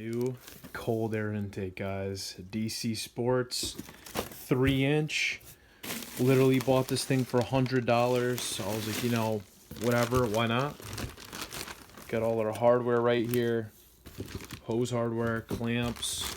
New cold air intake, guys. DC Sports 3-inch. Literally bought this thing for $100. So I was like, you know, whatever, why not? Got all our hardware right here. Hose hardware, clamps.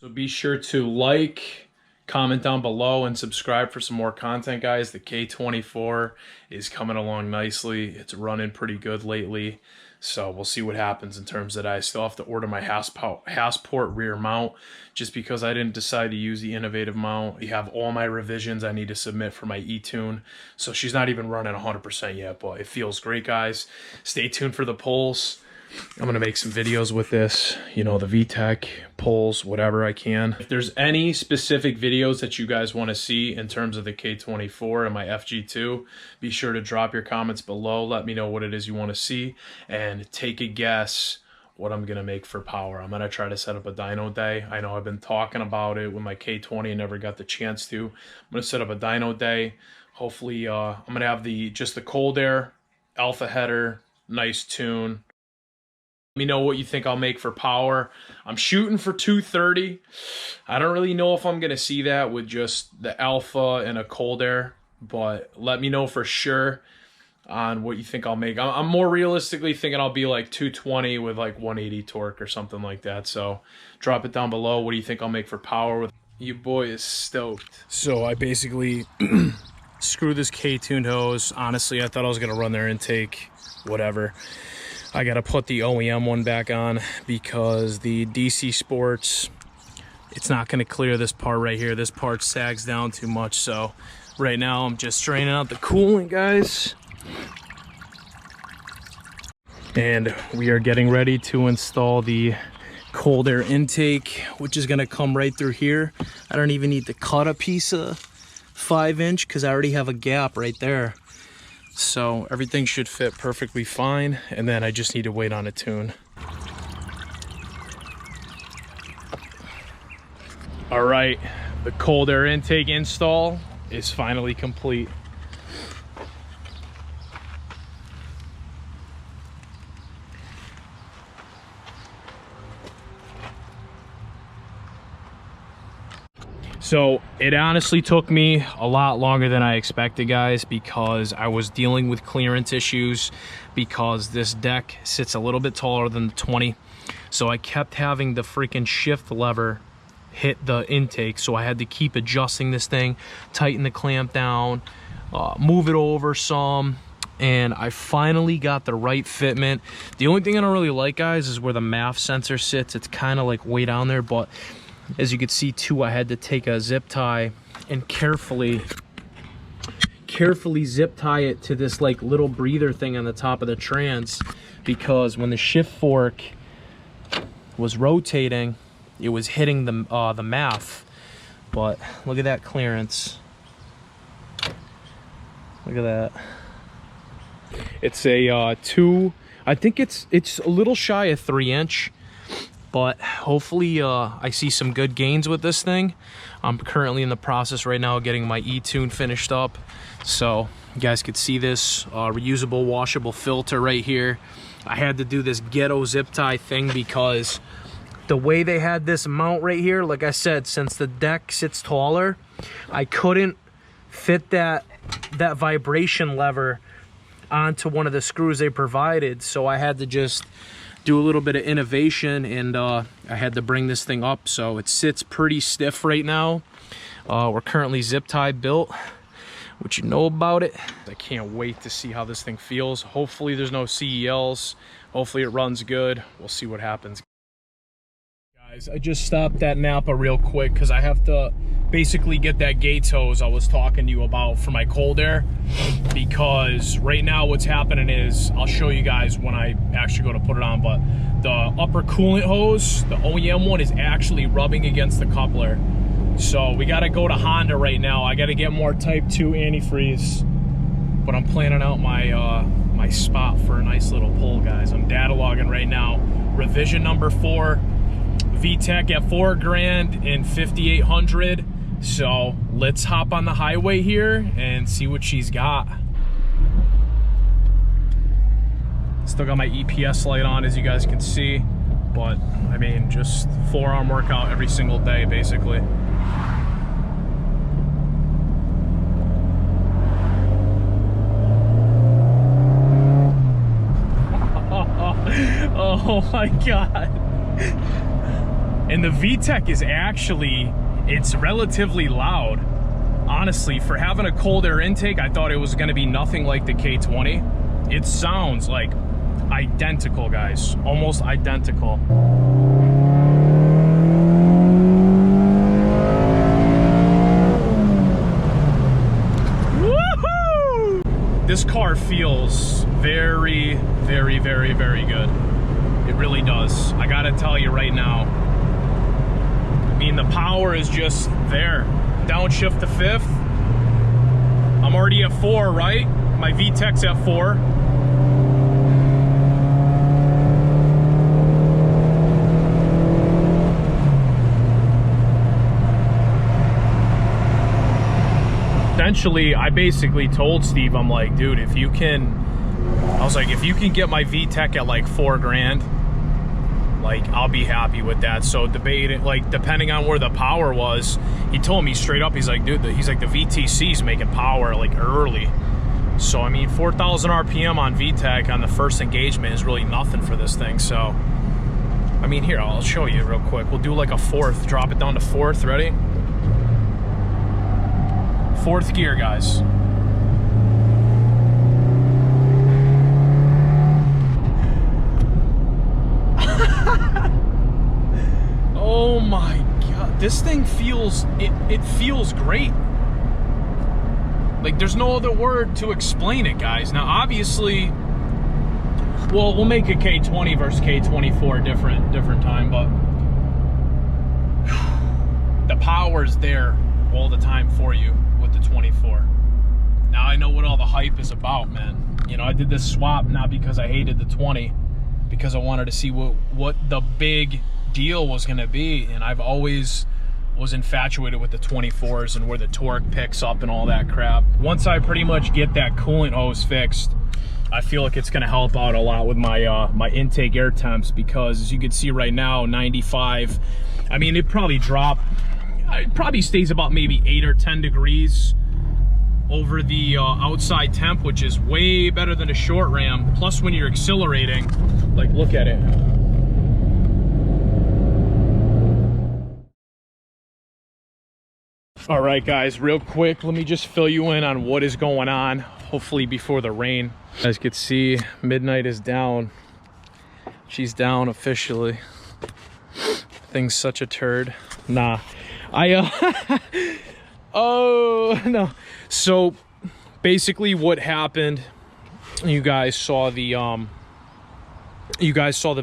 So be sure to like, comment down below, and subscribe for some more content, guys. The K24 is coming along nicely. It's running pretty good lately. So we'll see what happens in terms of that. I still have to order my Hassport rear mount just because I didn't decide to use the innovative mount. You have all my revisions I need to submit for my e-tune. So she's not even running 100% yet, but it feels great, guys. Stay tuned for the pulls. I'm going to make some videos with this, you know, the vtec, pulls, whatever I can. If there's any specific videos that you guys want to see in terms of the K24 and my Fg2, be sure to drop your comments below. Let me know what it is you want to see and take a guess what I'm going to make for power. I'm going to try to set up a dyno day. I know I've been talking about it with my K20 and never got the chance to. I'm going to set up a dyno day. Hopefully, I'm going to have just the cold air, alpha header, nice tune. Let me know what you think I'll make for power. I'm shooting for 230. I don't really know if I'm going to see that with just the alpha and a cold air, but let me know for sure on what you think I'll make. I'm more realistically thinking I'll be like 220 with like 180 torque or something like that. So drop it down below. What do you think I'll make for power? With your boy is stoked. So I basically screw this K-tuned hose. Honestly, I thought I was going to run their intake, whatever. I gotta put the OEM one back on because the DC Sports, it's not gonna clear this part right here. This part sags down too much. So right now I'm just straining out the coolant, guys. And we are getting ready to install the cold air intake, which is gonna come right through here. I don't even need to cut a piece of 5-inch because I already have a gap right there. So everything should fit perfectly fine, and then I just need to wait on a tune. All right, the cold air intake install is finally complete. So it honestly took me a lot longer than I expected, guys, because I was dealing with clearance issues because this deck sits a little bit taller than the 20. So I kept having the freaking shift lever hit the intake. So I had to keep adjusting this thing, tighten the clamp down, move it over some. And I finally got the right fitment. The only thing I don't really like, guys, is where the MAF sensor sits. It's kind of like way down there, but as you can see too, I had to take a zip tie and carefully zip tie it to this like little breather thing on the top of the trans, because when the shift fork was rotating, it was hitting the MAF. But look at that clearance. Look at that. It's a I think it's a little shy of 3-inch. But hopefully I see some good gains with this thing. I'm currently in the process right now of getting my e-tune finished up. So you guys could see this reusable washable filter right here. I had to do this ghetto zip tie thing because the way they had this mount right here, like I said, since the deck sits taller, I couldn't fit that vibration lever onto one of the screws they provided. So I had to just do a little bit of innovation, and I had to bring this thing up. So it sits pretty stiff right now. We're currently zip tie built, which you know about it. I can't wait to see how this thing feels. Hopefully there's no CELs. Hopefully it runs good. We'll see what happens. Guys, I just stopped at Napa real quick because I have to basically get that Gates hose I was talking to you about for my cold air, because right now what's happening is, I'll show you guys when I actually go to put it on, but the upper coolant hose, the OEM one, is actually rubbing against the coupler. So we got to go to Honda right now. I got to get more Type 2 antifreeze, but I'm planning out my my spot for a nice little pull, guys. I'm data logging right now. Revision number 4. VTec at $4,000 and 5,800. So let's hop on the highway here and see what she's got. Still got my EPS light on, as you guys can see. But, I mean, just forearm workout every single day, basically. Oh my God. And the VTEC is actually, it's relatively loud. Honestly, for having a cold air intake, I thought it was gonna be nothing like the K20. It sounds like identical, guys, almost identical. Woohoo! This car feels very, very, very, very good. It really does. I gotta tell you right now. I mean, the power is just there. Downshift to 5th. I'm already at 4, right? My VTEC's at 4. Essentially, I basically told Steve, I'm like, dude, if you can, I was like, if you can get my VTEC at like 4 grand, like, I'll be happy with that. So debating, like, depending on where the power was, he told me straight up, he's like, dude, he's like, the VTC's making power like early. So I mean, 4,000 RPM on VTEC on the first engagement is really nothing for this thing. So I mean, here, I'll show you real quick. We'll do like a 4th, drop it down to 4th. Ready? 4th gear, guys. Oh my God, this thing feels, it feels great. Like, there's no other word to explain it, guys. Now, obviously, well, we'll make a K20 versus K24 different time, but the power's there all the time for you with the 24. Now I know what all the hype is about, man. You know, I did this swap not because I hated the 20, because I wanted to see what the big deal was going to be, and I've always was infatuated with the 24s and where the torque picks up and all that crap. Once I pretty much get that coolant hose fixed, I feel like it's going to help out a lot with my my intake air temps, because as you can see right now, 95. I mean, it probably stays about maybe 8 or 10 degrees over the outside temp, which is way better than a short ram. Plus, when you're accelerating, like, look at it. All right, guys, real quick, let me just fill you in on what is going on, hopefully before the rain. As you can see, Midnight is down. She's down officially. Thing's such a turd. Nah, oh no. So basically what happened, you guys saw the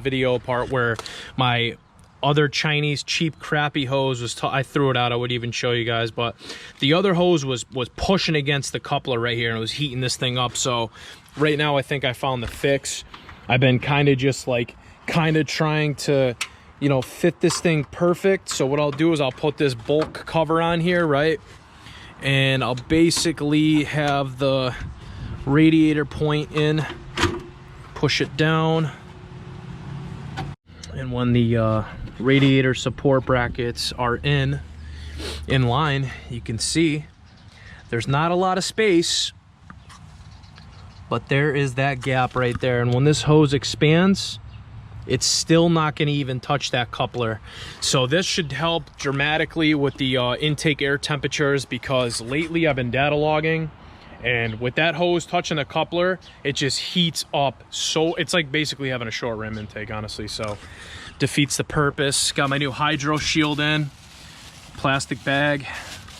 video part where my other Chinese cheap crappy hose was, I threw it out, I would even show you guys, but the other hose was pushing against the coupler right here, and it was heating this thing up. So right now I think I found the fix. I've been kind of just like trying to, you know, fit this thing perfect. So what I'll do is I'll put this bulk cover on here, right, and I'll basically have the radiator point in, push it down, and when the radiator support brackets are in line, you can see there's not a lot of space, but there is that gap right there. And when this hose expands, it's still not going to even touch that coupler. So this should help dramatically with the intake air temperatures, because lately I've been data logging, and with that hose touching the coupler, it just heats up. So it's like basically having a short rim intake, honestly. So defeats the purpose. Got my new hydro shield in, plastic bag.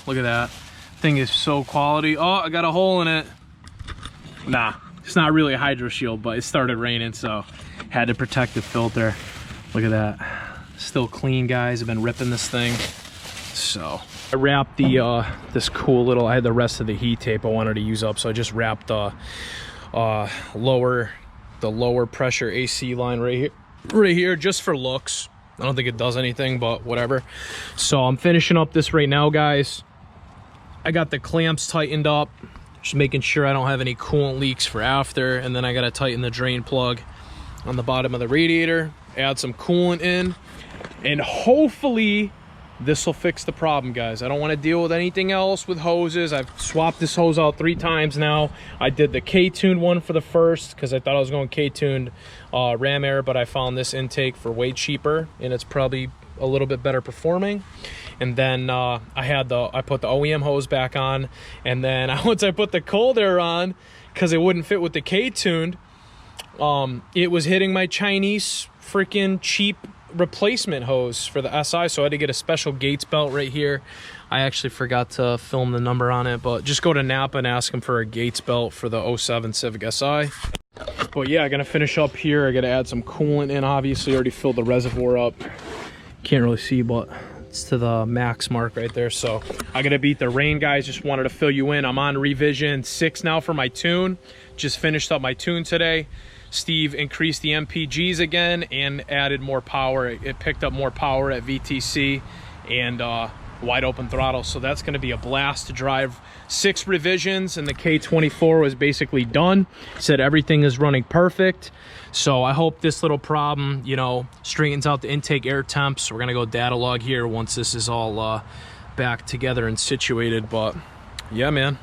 Look at that thing, is so quality. Oh, I got a hole in it. Nah, it's not really a hydro shield, but it started raining, so had to protect the filter. Look at that, still clean, guys. I've been ripping this thing. So I wrapped the this cool little, I had the rest of the heat tape I wanted to use up, so I just wrapped the lower pressure AC line right here, just for looks. I don't think it does anything, but whatever. So I'm finishing up this right now, guys. I got the clamps tightened up, just making sure I don't have any coolant leaks for after, and then I gotta tighten the drain plug. on the bottom of the radiator, add some coolant in, and hopefully this will fix the problem, guys. I don't want to deal with anything else with hoses. I've swapped this hose out 3 times now. I did the K-tuned one for the first because I thought I was going K-tuned ram air, but I found this intake for way cheaper, and it's probably a little bit better performing. And then I put the OEM hose back on, and then once I put the cold air on, because it wouldn't fit with the K-tuned, it was hitting my Chinese freaking cheap replacement hose for the SI, so I had to get a special Gates belt right here. I actually forgot to film the number on it, but just go to Napa and ask them for a Gates belt for the 07 Civic SI. But yeah, I'm gonna finish up here. I gotta add some coolant in. Obviously already filled the reservoir up. Can't really see, but it's to the max mark right there. So I gotta beat the rain, guys. Just wanted to fill you in. I'm on revision 6 now for my tune. Just finished up my tune today. Steve increased the MPGs again and added more power. It picked up more power at VTC and wide open throttle. So that's going to be a blast to drive. 6 revisions, and the K24 was basically done. Said everything is running perfect. So I hope this little problem, you know, straightens out the intake air temps. We're going to go data log here once this is all back together and situated. But yeah, man.